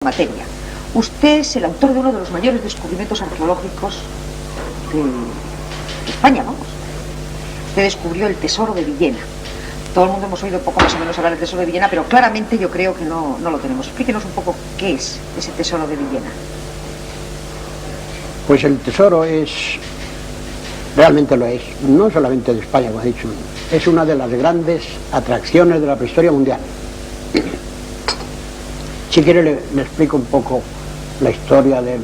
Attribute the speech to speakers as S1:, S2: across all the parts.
S1: materia. Usted es el autor de uno de los mayores descubrimientos arqueológicos de España, vamos. Usted descubrió el tesoro de Villena. Todo el mundo hemos oído poco más o menos hablar del tesoro de Villena, pero claramente yo creo que no lo tenemos. Explíquenos un poco qué es ese tesoro de Villena.
S2: Pues el tesoro realmente lo es, no solamente de España, como he dicho, es una de las grandes atracciones de la prehistoria mundial. Si quiere le explico un poco la historia del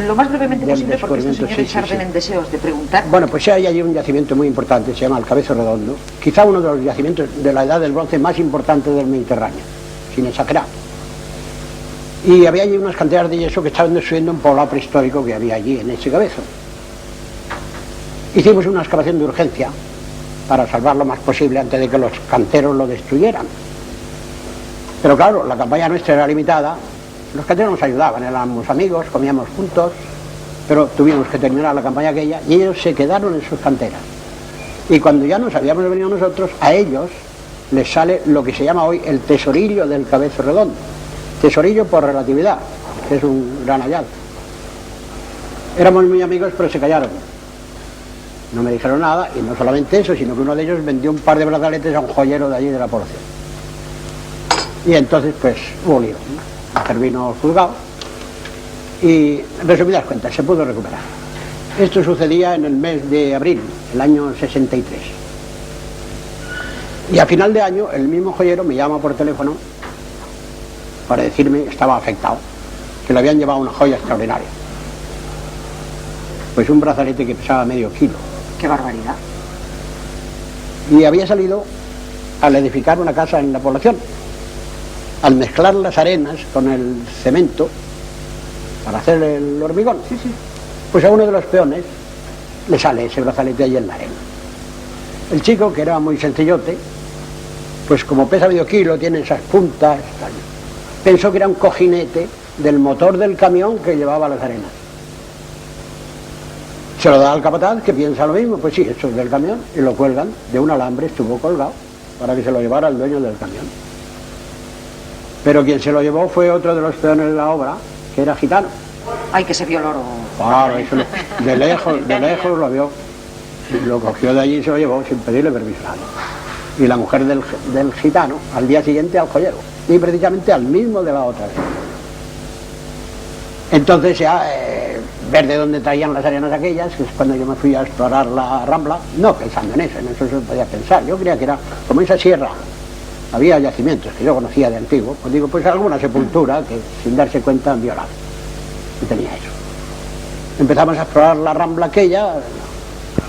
S1: lo más brevemente posible, porque estos señores
S2: sí.
S1: en deseos de preguntar.
S2: Bueno, pues hay allí un yacimiento muy importante, se llama el Cabezo Redondo, quizá uno de los yacimientos de la Edad del Bronce más importantes del Mediterráneo, sin exagerar. Y había allí unas canteras de yeso que estaban destruyendo un poblado prehistórico que había allí en ese cabezo. Hicimos una excavación de urgencia para salvar lo más posible antes de que los canteros lo destruyeran. Pero claro, la campaña nuestra era limitada, los canteros nos ayudaban, éramos amigos, comíamos juntos, pero tuvimos que terminar la campaña aquella y ellos se quedaron en sus canteras. Y cuando ya nos habíamos venido nosotros, a ellos les sale lo que se llama hoy el tesorillo del Cabezo Redondo. Tesorillo por relatividad, que es un gran hallazgo. Éramos muy amigos, pero se callaron. No me dijeron nada, y no solamente eso, sino que uno de ellos vendió un par de brazaletes a un joyero de allí de la población. Y entonces, pues, hubo lío, ¿no? Intervino el juzgado, y, resumidas cuentas, se pudo recuperar. Esto sucedía en el mes de abril, el año 63. Y a final de año, el mismo joyero me llama por teléfono para decirme que estaba afectado, que le habían llevado una joya extraordinaria. Pues un brazalete que pesaba medio kilo.
S1: ¡Qué barbaridad!
S2: Y había salido al edificar una casa en la población. Al mezclar las arenas con el cemento para hacer el hormigón, pues a uno de los peones le sale ese brazalete ahí en la arena. El chico, que era muy sencillote, pues como pesa medio kilo, tiene esas puntas, pensó que era un cojinete del motor del camión que llevaba las arenas. Se lo da al capataz, que piensa lo mismo, pues sí, esto es del camión, y lo cuelgan de un alambre, estuvo colgado para que se lo llevara el dueño del camión. Pero quien se lo llevó fue otro de los peones de la obra, que era gitano.
S1: ¡Ay, que se vio el oro!
S2: Claro, eso de lejos lo vio, lo cogió de allí y se lo llevó sin pedirle permiso a nadie. Y la mujer del gitano, al día siguiente al joyero, y precisamente al mismo de la otra vez. Entonces ya, ver de dónde traían las arenas aquellas, que es cuando yo me fui a explorar la Rambla, no pensando en eso se podía pensar. Yo creía que era como esa sierra. Había yacimientos que yo conocía de antiguo, pues digo, pues alguna sepultura que sin darse cuenta han violado. Y tenía eso. Empezamos a explorar la Rambla aquella,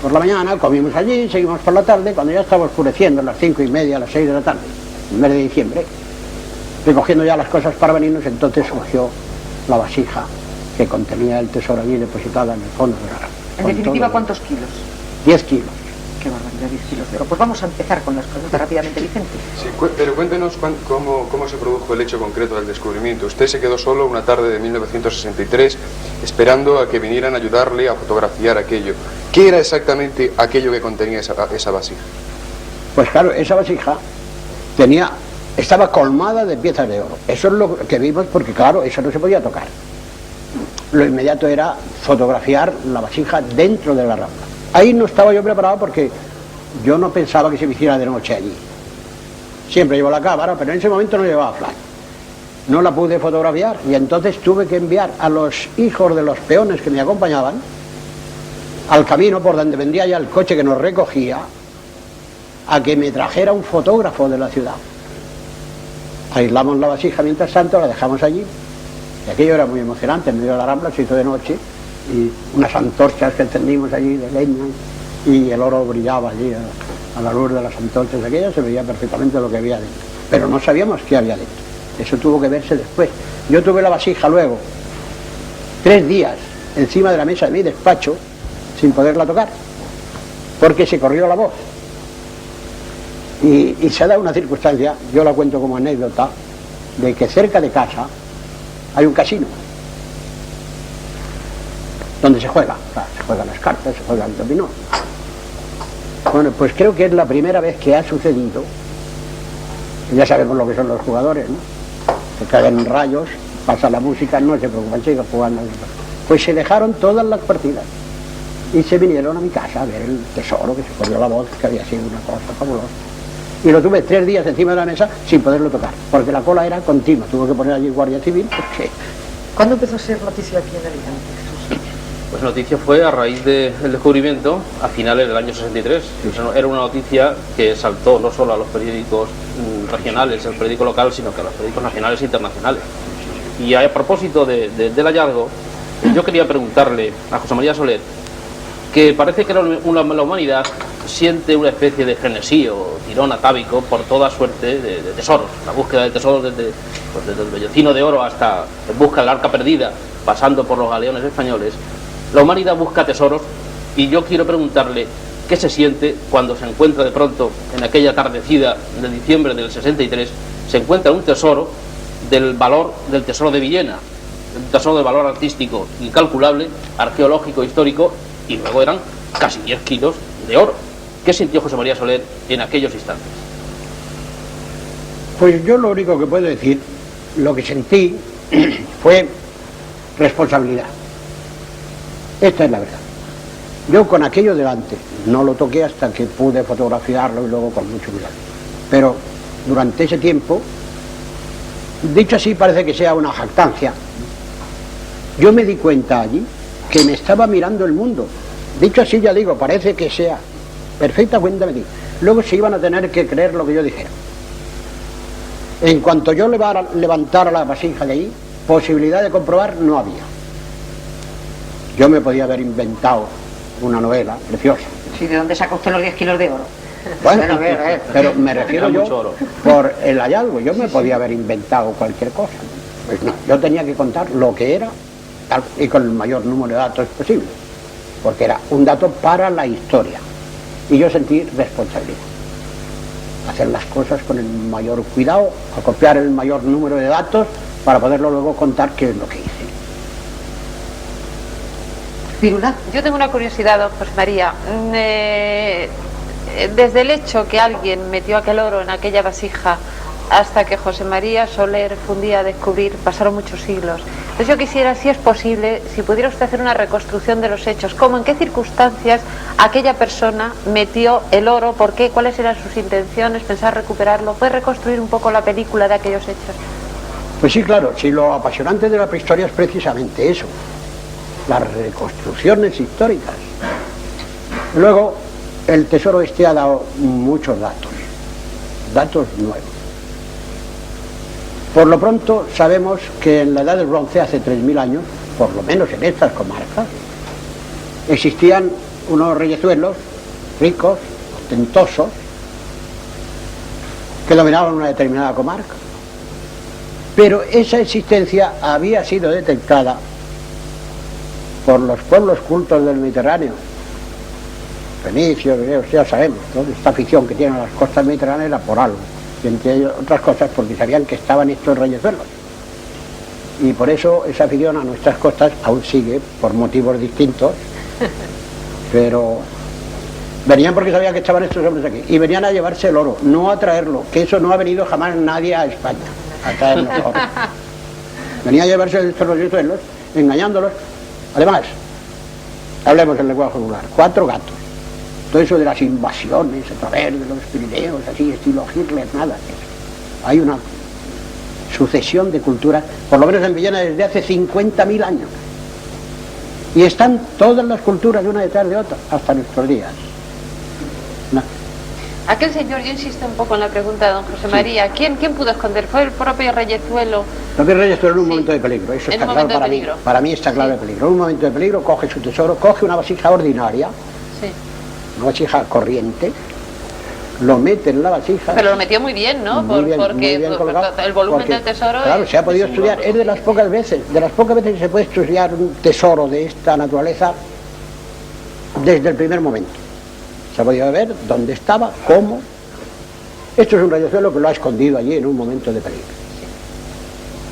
S2: por la mañana, comimos allí, seguimos por la tarde, cuando ya estaba oscureciendo, a las 5:30, a las 6 de la tarde, el mes de diciembre, recogiendo ya las cosas para venirnos, entonces surgió la vasija que contenía el tesoro allí depositada en el fondo de la Rambla.
S1: En definitiva, ¿cuántos kilos?
S2: 10 kilos.
S1: ¡Qué barbaridad, 10 kilos! Pero pues vamos a empezar con las preguntas rápidamente, Vicente.
S3: Sí, pero cuéntenos cómo se produjo el hecho concreto del descubrimiento. Usted se quedó solo una tarde de 1963 esperando a que vinieran a ayudarle a fotografiar aquello. ¿Qué era exactamente aquello que contenía esa vasija?
S2: Pues claro, esa vasija estaba colmada de piezas de oro. Eso es lo que vimos, porque claro, eso no se podía tocar. Lo inmediato era fotografiar la vasija dentro de la Rambla. Ahí no estaba yo preparado porque yo no pensaba que se me hiciera de noche allí. Siempre llevo la cámara, pero en ese momento no llevaba flash. No la pude fotografiar y entonces tuve que enviar a los hijos de los peones que me acompañaban al camino por donde vendría ya el coche que nos recogía, a que me trajera un fotógrafo de la ciudad. Aislamos la vasija mientras tanto, la dejamos allí, y aquello era muy emocionante. En medio de la Rambla se hizo de noche, y unas antorchas que encendimos allí de leña, y el oro brillaba allí a la luz de las antorchas aquellas, se veía perfectamente lo que había dentro, pero no sabíamos qué había dentro. Eso tuvo que verse después. Yo tuve la vasija luego 3 días encima de la mesa de mi despacho sin poderla tocar, porque se corrió la voz. Y se ha dado una circunstancia, yo la cuento como anécdota, de que cerca de casa hay un casino donde se juega, o sea, se juegan las cartas, se juega el dominó. Bueno, pues creo que es la primera vez que ha sucedido, ya sabemos lo que son los jugadores, ¿no? Que caen rayos pasa la música, no se preocupan, sigan jugando. Pues se dejaron todas las partidas y se vinieron a mi casa a ver el tesoro, que se corrió la voz, que había sido una cosa fabulosa. Y lo tuve 3 días encima de la mesa sin poderlo tocar, porque la cola era continua, tuve que poner allí guardia civil, porque...
S1: ¿Cuándo empezó a ser noticia aquí en Alicante, Jesús?
S4: Pues noticia fue a raíz del descubrimiento a finales del año 63. Era una noticia que saltó no solo a los periódicos regionales, el periódico local, sino que a los periódicos nacionales e internacionales. Y a propósito del hallazgo, yo quería preguntarle a José María Soler, que parece que la humanidad siente una especie de frenesí o tirón atávico por toda suerte de tesoros. La búsqueda de tesoros desde el vellocino de oro hasta en busca del arca perdida, pasando por los galeones españoles. La humanidad busca tesoros y yo quiero preguntarle qué se siente cuando se encuentra de pronto en aquella atardecida de diciembre del 63, se encuentra un tesoro del valor del tesoro de Villena, un tesoro de valor artístico incalculable, arqueológico, histórico, y luego eran casi 10 kilos de oro. ¿Qué sintió José María Soler en aquellos instantes?
S2: Pues yo lo único que puedo decir, lo que sentí fue responsabilidad. Esta es la verdad. Yo con aquello delante, no lo toqué hasta que pude fotografiarlo y luego con mucho cuidado. Pero durante ese tiempo, dicho así parece que sea una jactancia, yo me di cuenta allí que me estaba mirando el mundo. Dicho así, ya digo, parece que sea perfecta cuenta me di. Luego se iban a tener que creer lo que yo dijera. En cuanto yo levantara la vasija de ahí, posibilidad de comprobar no había. Yo me podía haber inventado una novela preciosa.
S1: Sí, ¿de dónde saca usted los 10 kilos de oro?
S2: Bueno, pero me refiero yo por el hallazgo. Yo me podía haber inventado cualquier cosa. Pues no, yo tenía que contar lo que era y con el mayor número de datos posible, porque era un dato para la historia. Y yo sentí responsabilidad. Hacer las cosas con el mayor cuidado, acopiar el mayor número de datos para poderlo luego contar qué es lo que hice.
S1: ¿Pirula?
S5: Yo tengo una curiosidad, don José María. Desde el hecho que alguien metió aquel oro en aquella vasija hasta que José María Soler fue un día a descubrir, pasaron muchos siglos. Entonces yo quisiera, si es posible, si pudiera usted hacer una reconstrucción de los hechos, cómo, en qué circunstancias aquella persona metió el oro, por qué, cuáles eran sus intenciones, pensar recuperarlo. ¿Puede reconstruir un poco la película de aquellos hechos?
S2: Pues sí, claro, si lo apasionante de la prehistoria es precisamente eso, las reconstrucciones históricas. Luego, el tesoro este ha dado muchos datos nuevos. Por lo pronto sabemos que en la Edad del Bronce, hace 3000 años, por lo menos en estas comarcas, existían unos reyezuelos ricos, ostentosos, que dominaban una determinada comarca. Pero esa existencia había sido detectada por los pueblos cultos del Mediterráneo, fenicios, griegos, ya sabemos, ¿no? Esta afición que tienen las costas mediterráneas era por algo, y entre otras cosas porque sabían que estaban estos reyezuelos. Y por eso esa afición a nuestras costas aún sigue, por motivos distintos, pero venían porque sabían que estaban estos hombres aquí, y venían a llevarse el oro, no a traerlo, que eso no ha venido jamás nadie a España, a traernos oro. Venía a llevarse estos reyezuelos, engañándolos. Además, hablemos en lenguaje popular, 4 gatos. Todo eso de las invasiones a través de los Pirineos, así, estilo Hitler, nada. Hay una sucesión de culturas, por lo menos en Villena desde hace 50.000 años. Y están todas las culturas de una detrás de otra, hasta nuestros días. No.
S5: Aquel señor, yo insisto un poco en la pregunta de don José María, ¿quién pudo esconder? ¿Fue el propio reyezuelo?
S2: El propio reyezuelo en un momento de peligro, eso está claro para mí. Para mí está claro de peligro. En un momento de peligro coge su tesoro, coge una vasija ordinaria, una vasija corriente, lo mete en la vasija.
S5: Pero lo metió muy bien, ¿no?
S2: Muy bien colgado,
S5: el volumen del tesoro...
S2: Claro, se ha podido estudiar, es de las pocas veces que se puede estudiar un tesoro de esta naturaleza desde el primer momento. Se ha podido ver dónde estaba, cómo. Esto es un reyezuelo que lo ha escondido allí en un momento de peligro.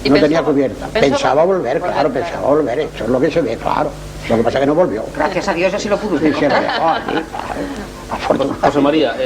S2: No tenía cubierta. Pensaba volver, claro, pensaba volver. Eso es lo que se ve, claro. Lo que pasa es que no volvió.
S1: Gracias a Dios así lo pudo usted
S2: Sí, se
S1: contar.
S2: dejó allí, afortunadamente.
S4: José María,